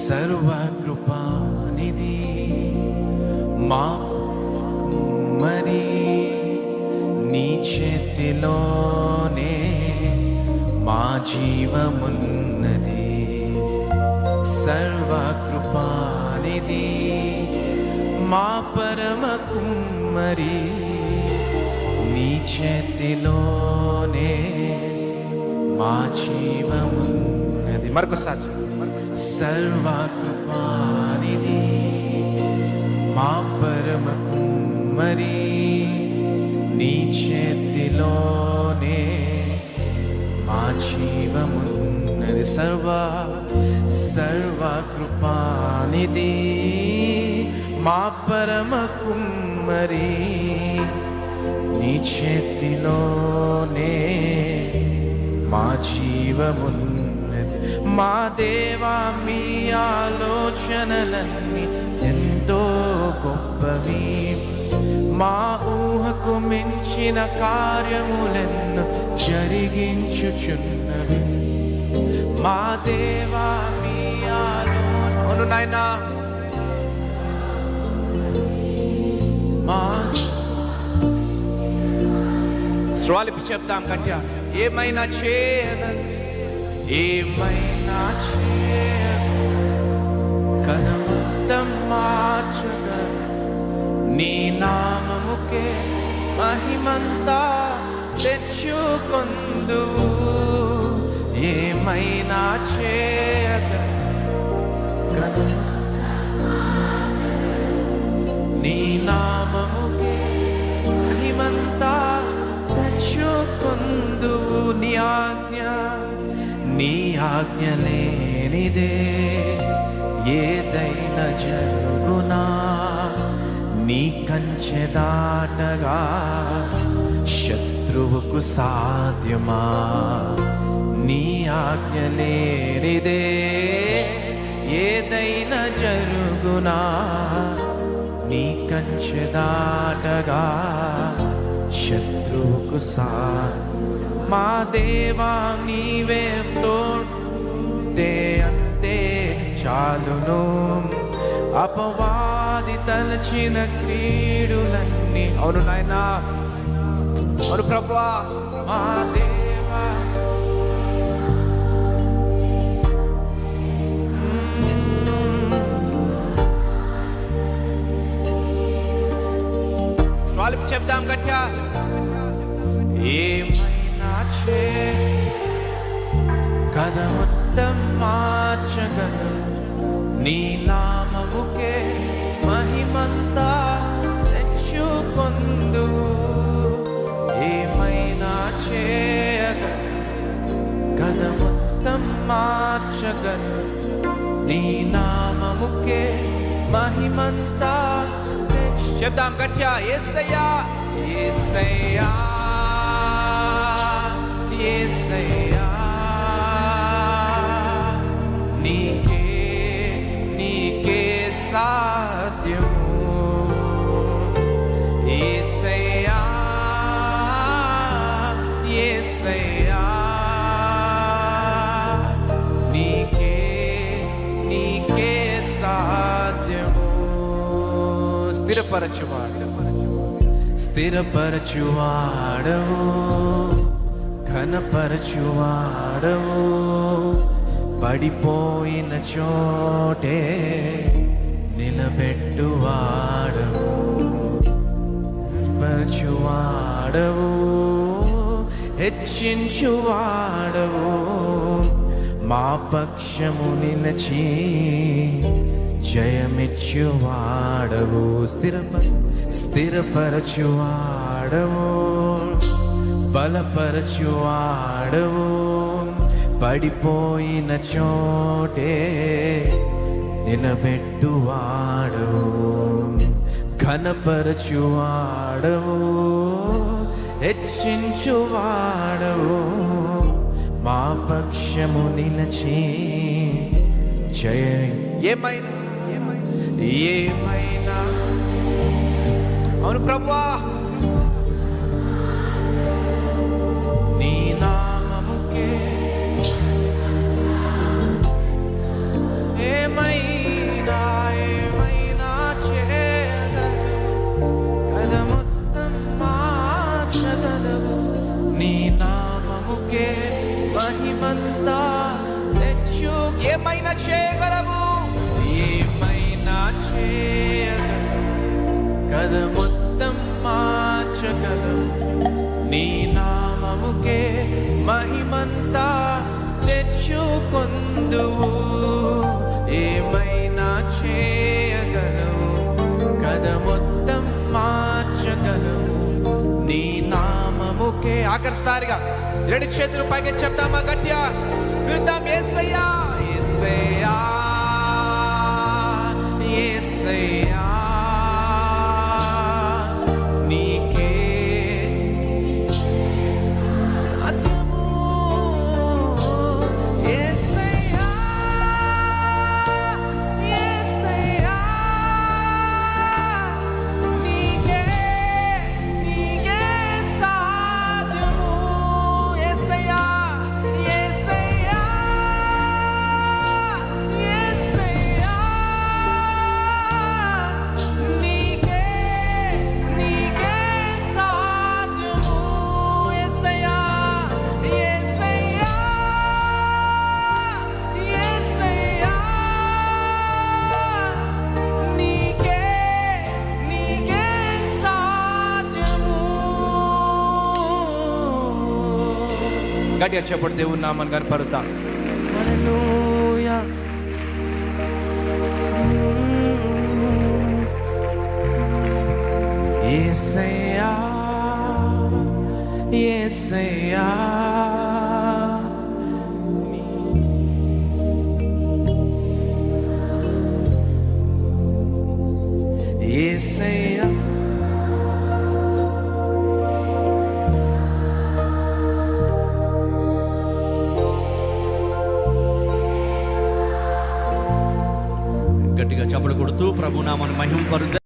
సర్వకృపానిధి మా కుమ్మరి నీ చేతిలోనే మా జీవమున్నది. సర్వకృపానిధి మా పరమ కుమ్మరి నీ చేతిలోనే మా జీవమున్నది. మరొకసారి సర్వకృపానిధి మా పరమ కుమ్మరి నీ చేతిలోనే మా జీవమున్నది. సర్వకృపానిధి మా పరమ కుమ్మరి నీ చేతిలోనే మా జీవమున్నది. మా దేవా మీ ఆలోచనలన్నీ ఎంతో గొప్పవి, మా ఊహకు మించిన కార్యములెన్నో జరిగించుచున్నవి. మా దేవా మీ ఆలోచన నాయనా మా స్వాలిపి చెప్తాం గట్టిగా. ఏమైనా చేయగలరు, ఏమైనా కథ మొత్తం మార్చగలరు. నీ నామముకే మహిమంతా తెచ్చుకొందువు. ఏమైనా చేయగలరు, కథ నీ నామముకే మహిమంతా తెచ్చుకొందువు. నీ ఆజ్ఞ లేనిదే ఏదైనా జరుగునా, నీ కంచె దాటగా శత్రువుకు సాధ్యమా. నీ ఆజ్ఞ లేనిదే ఏదైనా జరుగునా, నీ కంచె దాటగా శత్రువుకు మా దేవా నీవే తోటే అంతే చాలును. అపవాది తలచిన క్రీడులన్నీ అవును నాయనా, అవును ప్రభువా. మా దేవా స్వాలిపి చెప్దాం గట్టిగా. ఏమైనా కథ మొత్తం మార్చగలరు. నీ నామముకే మహిమంతా తెచ్చుకొందువు. ఏమైనా చేయగలరు, కథ మొత్తం మార్చగలరు. నీ నామముకే మహిమంతా చెప్దాం గట్టిగా. యేసయ్యా యేసయ్యా యేసయ్యా నీకే నీకే సాధ్యము. యేసయ్యా యేసయ్యా నీకే నీకే సాధ్యము. స్థిరపరచువాడవు, ఘనపరచువాడవు, పడిపోయిన చోటే నిలబెట్టువాడవు. పరచువాడవు, హెచ్చించువాడవు, మా పక్షము నిలచి జయమిచ్చువాడవు. స్థిరపరచువాడవు, బలపరచువాడవు, పడిపోయిన చోటే నిలబెట్టువాడవు. ఘనపరచువాడవు, హెచ్చించువాడవు, మా పక్షము నిలచి జయ. ఏమైనా ఏమైనా అవును ప్రభువా. నీ నామముకే మహిమంతా తెచ్చు. ఏమైనా చేయగలవు, ఏమైనా చేయగలవు, కథ మొత్తం మార్చగలవు. నీ నామముకే మహిమంతా తెచ్చుకొందువు. ఏమైనా చేయగలవు, కథ మొత్తం మార్చగలవు. నీ నామముకే. ఆఖరిసారిగా రెండు చేతులు పైకి చెప్తామా గట్టిగా విందాం. యేసయ్యా యేసయ్యా యేసయ్యా నీకే సాధ్యము. యేసయ్యా యేసయ్యా నీకే నీకే సాధ్యము. యేసయ్యా యేసయ్యా యేసయ్యా నీకే నీకే సాధ్యము. యేసయ్యా యేసయ్యా యేసయ్యా నీకే నీకే సాధ్యము. గట్టిగా చెప్పండి, దేవుని నామాన్ని కనపరుద్దాం. హల్లెలూయా. యేసయ్యా యేసయ్యా యేసయ్యా గట్టిగా చప్పట్లు కొడుతూ ప్రభు నామాన్ని మహిమ పరుద్దాం.